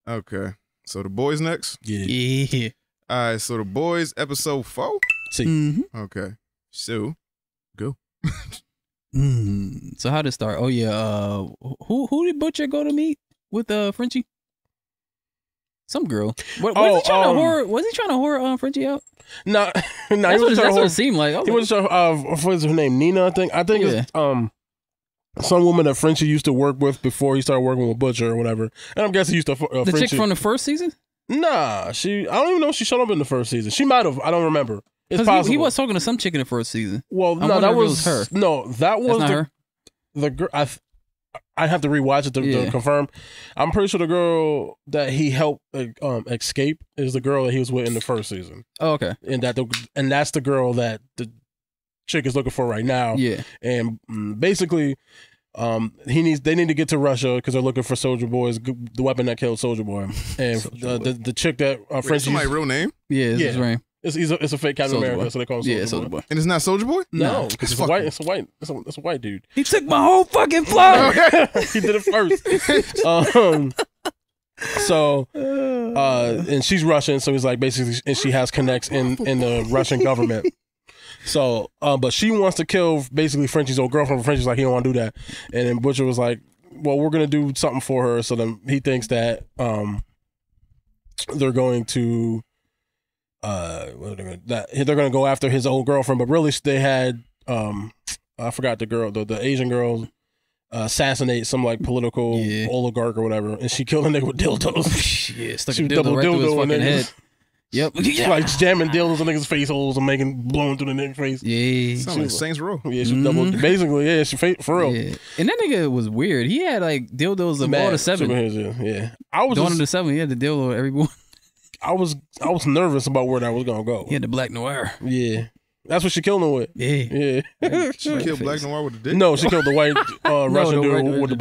Okay. So the boys next? Yeah. All right, so the boys, episode 4? See. Mm-hmm. Okay. So, go. So how did it start? Oh yeah. Who did Butcher go to meet with Frenchie? Some girl. Was he trying to whore Frenchie out? No, That's what it seemed like. He was what's her name? Nina, I think. I think it's some woman that Frenchie used to work with before he started working with Butcher or whatever. And I'm guessing he used to the Frenchie. chick from the first season? Nah, I don't even know if she showed up in the first season. She might have. I don't remember. It's possible. He was talking to some chick in the first season. Well, no, that was her. No, that was not her. The girl. I have to rewatch it to confirm. I'm pretty sure the girl that he helped escape is the girl that he was with in the first season. Oh, okay. And that's the girl that the chick is looking for right now. Yeah. And basically, they need to get to Russia because they're looking for Soldier Boy's the weapon that killed Soldier Boy. And the chick that Frenchie. Wait, real name? Yeah, it's his name. It's a fake Captain America, so they call him Soldier Boy. And it's not Soldier Boy? No, because it's a white dude. He took my whole fucking flow. He did it first. And she's Russian, so he's like basically, and she has connects in the Russian government. So, but she wants to kill basically Frenchie's old girlfriend. Frenchie's like, he don't want to do that, and then Butcher was like, well, we're gonna do something for her. So then he thinks that they're going to. They're gonna go after his old girlfriend, but really they had I forgot the girl, the Asian girl, assassinate some like political oligarch or whatever, and she killed a nigga with dildos. Yeah, stuck a dildo right through his fucking head. Yep, like jamming dildos in niggas' face holes and blowing through the nigga's face. Yeah, sounds like Saints Row. Yeah, she basically, yeah, she for real. Yeah. And that nigga was weird. He had like dildos of all the 7. Yeah, I was one of the 7. He had the dildo of everyone. I was nervous about where that was gonna go. He had the Black Noir. Yeah. That's what she killed him with. Yeah. She killed Black Noir with the dick? No, she killed the white Russian dude with the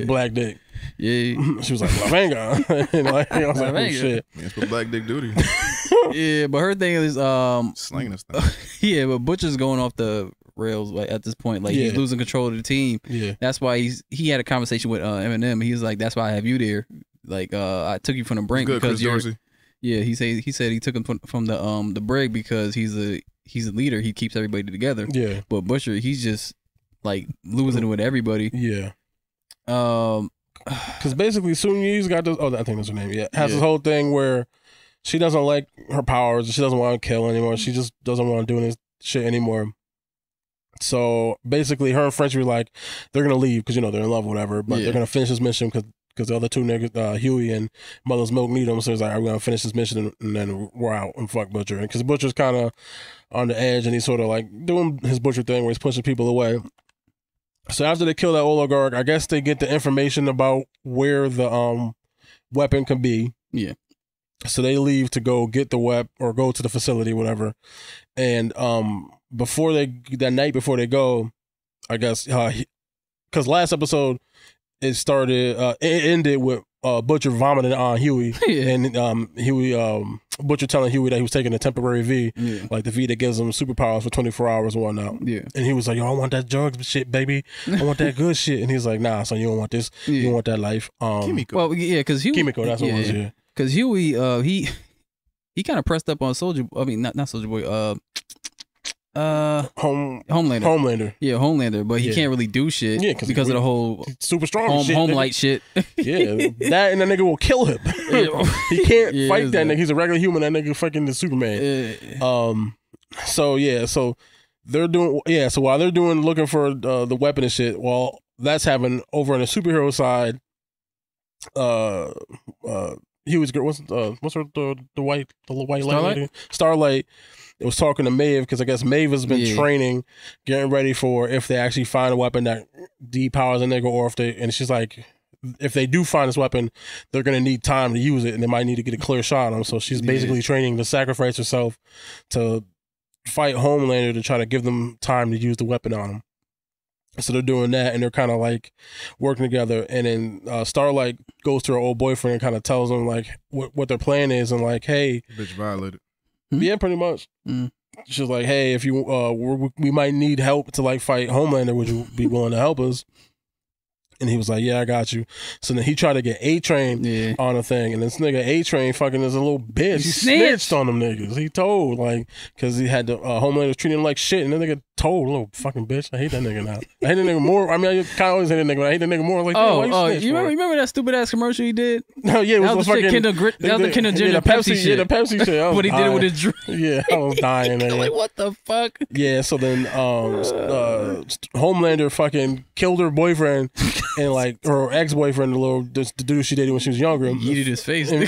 black dick. Yeah. She was like, Lavanga. And like, I was like, oh shit. It's for black dick duty. Yeah, but her thing is slanging this stuff. Yeah, but Butcher's going off the rails like at this point. Like he's losing control of the team. Yeah. That's why he had a conversation with Eminem. He was like, that's why I have you there. Like I took you from the brink because you're Yeah, he said he took him from the brig because he's a leader. He keeps everybody together. Yeah. But Butcher, he's just like losing it with everybody. Yeah. Because basically Sun Yi's got this. Oh, I think that's her name. Yeah, has this whole thing where she doesn't like her powers. She doesn't want to kill anymore. She just doesn't want to do this shit anymore. So basically, her and French were like, they're gonna leave because they're in love or whatever. But they're gonna finish this mission because the other two niggas, Huey and Mother's Milk, need them. So it's like, we're gonna finish this mission and then we're out and fuck Butcher. Because Butcher's kind of on the edge and he's sort of like doing his Butcher thing where he's pushing people away. So after they kill that oligarch, I guess they get the information about where the weapon can be. Yeah. So they leave to go get the weapon or go to the facility, whatever. And that night before they go, I guess, because last episode it ended with Butcher vomiting on Huey, and Huey Butcher telling Huey that he was taking a temporary V, like the V that gives him superpowers for 24 hours and whatnot. Yeah, and he was like, "Yo, I want that drugs shit, baby. I want that good shit." And he's like, "Nah, son, you don't want this. You don't want that life." Kimiko. Well, yeah, because Huey, Kimiko, that's what it was. Yeah, because Huey, he kind of pressed up on Soldier. I mean, not Soldier Boy. Homelander. Yeah, Homelander, but he can't really do shit because of the whole super strong home light shit. Yeah, that and that nigga will kill him. He can't fight that nigga. He's a regular human. That nigga fucking the Superman. So they're doing so while they're looking for the weapon and shit, while that's happening over on the superhero side, Huey's girl, what's her the white lady? Starlight. It was talking to Maeve because I guess Maeve has been training, getting ready for if they actually find a weapon that depowers a nigga, or and she's like, if they do find this weapon, they're gonna need time to use it, and they might need to get a clear shot on them. So she's basically training to sacrifice herself to fight Homelander to try to give them time to use the weapon on him. So they're doing that, and they're kind of like working together. And then Starlight goes to her old boyfriend and kind of tells him like what their plan is, and like, hey, bitch violated. Yeah, pretty much. She's like, hey, if you we might need help to like fight Homelander, would you be willing to help us? And he was like, yeah, I got you. So then he tried to get A-Train on a thing. And this nigga A-Train fucking is a little bitch. He snitched on them niggas. He told, like, because he had the Homelander treating him like shit. And the nigga told, little fucking bitch. I hate that nigga now. I hate that nigga more. I mean, I kind of always hate that nigga, but I hate that nigga more. Like, you remember that stupid ass commercial he did? No, yeah, it was the fucking Kendall Jenner Pepsi shit. Yeah, the Pepsi shit. What he did it with his drink. Yeah, I was dying. Like, what the fuck? Yeah, so then Homelander fucking killed her boyfriend and like her ex-boyfriend, the dude she dated when she was younger. He did his face and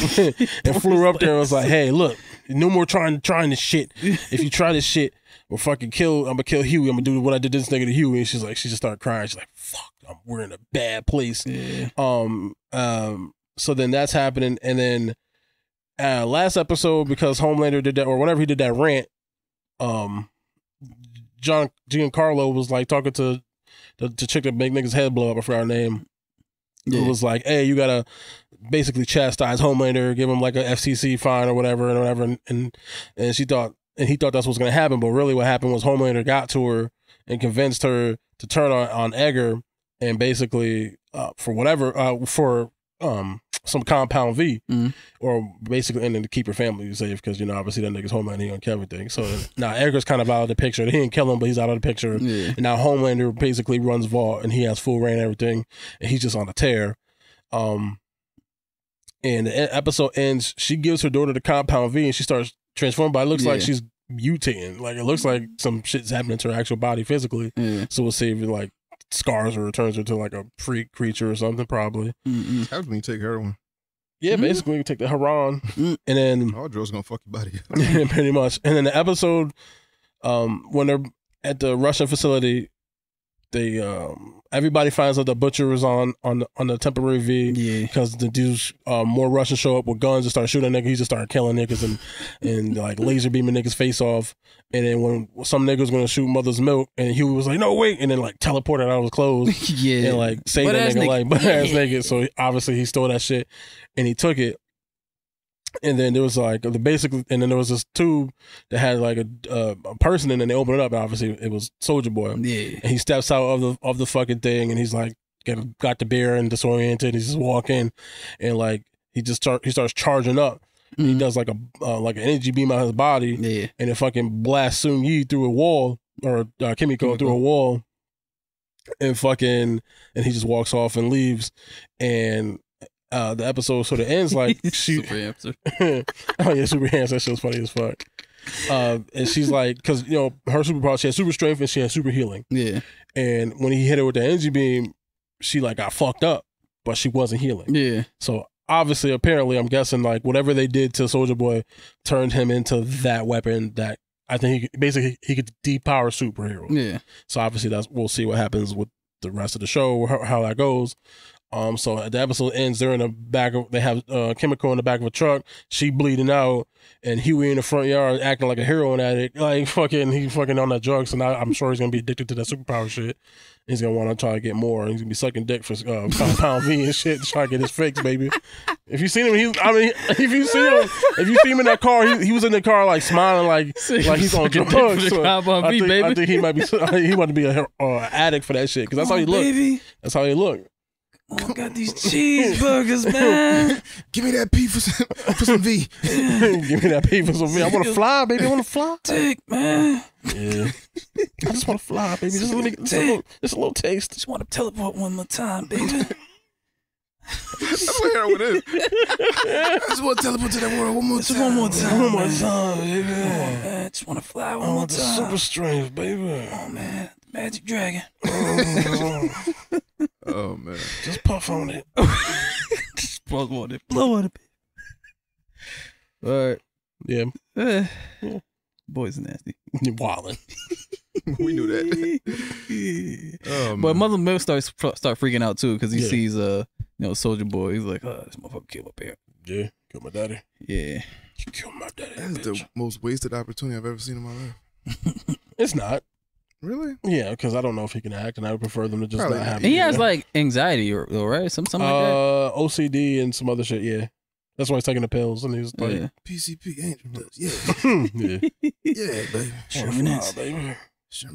flew her up there and was like, "Hey, look, no more trying this shit. If you try this shit, I'm gonna kill Huey. I'm gonna do what I did this nigga to Huey." And she just started crying. She's like, "Fuck, we're in a bad place." Yeah. So then that's happening, and then last episode, because Homelander did that, or whenever he did that rant, Giancarlo was like talking to the chick that make niggas head blow up. I forgot her name. It was like, hey, you gotta basically chastise Homelander, give him like a FCC fine or whatever, and she thought, and he thought that's what's gonna happen, but really what happened was Homelander got to her and convinced her to turn on Edgar, and basically for some compound V, or basically, and then to keep her family safe, because obviously that nigga's Homelander, he gonna kill everything. So now Edgar's kind of out of the picture. He didn't kill him, but he's out of the picture. And now Homelander basically runs Vault, and he has full reign and everything, and he's just on a tear. And the episode ends. She gives her daughter the compound V, and she starts transforming, but it looks like she's mutating. Like, it looks like some shit's happening to her actual body physically. So we'll see if it like scars her or turns her to like a freak creature or something, probably. Happens when you take heroin. Yeah, basically you take the Heron, and then all drugs gonna fuck your body up. pretty much. And then the episode, when they're at the Russian facility, they everybody finds out the butcher was on the temporary V, because the dudes, more Russians show up with guns and start shooting niggas. He just started killing niggas and like laser beaming niggas face off. And then when some niggas gonna shoot Mother's Milk, and Huey was like, "No, wait!" and then like teleported out of his clothes, and like saved that nigga like butt ass nigga. So obviously he stole that shit and he took it. And then there was like and then there was this tube that had like a person in it, and they opened it up, and obviously it was Soldier Boy. And he steps out of the fucking thing, and he's like got the beer and disoriented. He's just walking, and like he starts charging up. He does like an energy beam out of his body, and it fucking blasts Sun Yi through a wall, or Kimiko through a wall, and he just walks off and leaves. And the episode sort of ends like Super Hamster. Oh yeah, Super Hamster. That shit was funny as fuck. And she's like, because her superpower, she has super strength and she has super healing. And when he hit her with the energy beam, she like got fucked up, but she wasn't healing. So obviously, apparently, I'm guessing like whatever they did to Soldier Boy turned him into that weapon that I think he could depower superhero. So obviously we'll see what happens with the rest of the show, how that goes. So the episode ends. They're in the back of. They have Kimiko in the back of a truck. She bleeding out, and Huey in the front yard acting like a heroin addict. Like he's fucking on that drugs, and I'm sure he's gonna be addicted to that superpower shit. He's gonna want to try to get more. He's gonna be sucking dick for compound V and shit, trying to get his fix, baby. If you seen him, if you see him in that car, he was in the car like smiling, like he's on drugs. So I think he might be an addict for that shit, because that's how he look. That's how he look. Oh, I got these cheeseburgers, man. Give me that P for some V. Give me that P for some V. I want to fly, baby. I want to fly. Dick, man. Yeah. I just want to fly, baby. Just let me just a little taste. Just want to teleport one more time, baby. That's what heroin is. I just want to teleport to that world one more time. One more time. One more time, baby. Oh, man. I just want to fly one more time. Super strength, baby. Oh, man. Magic Dragon. Oh man. Just puff on it. Just blow on it. Blow on it. All right. Yeah. Boys nasty. You're wildin'. We knew that. But Mother Milk start freaking out too, because he sees Soldier Boy. He's like, this motherfucker killed my parent. Yeah, killed my daddy. Yeah. You killed my daddy. That's the most wasted opportunity I've ever seen in my life. It's not. Really? Yeah, because I don't know if he can act, and I would prefer them to just not have. And he has like anxiety, right? Something like that. OCD and some other shit. Yeah, that's why he's taking the pills, and he's like PCP Angel does. Yeah, yeah, yeah, baby. Sure, baby. Sure,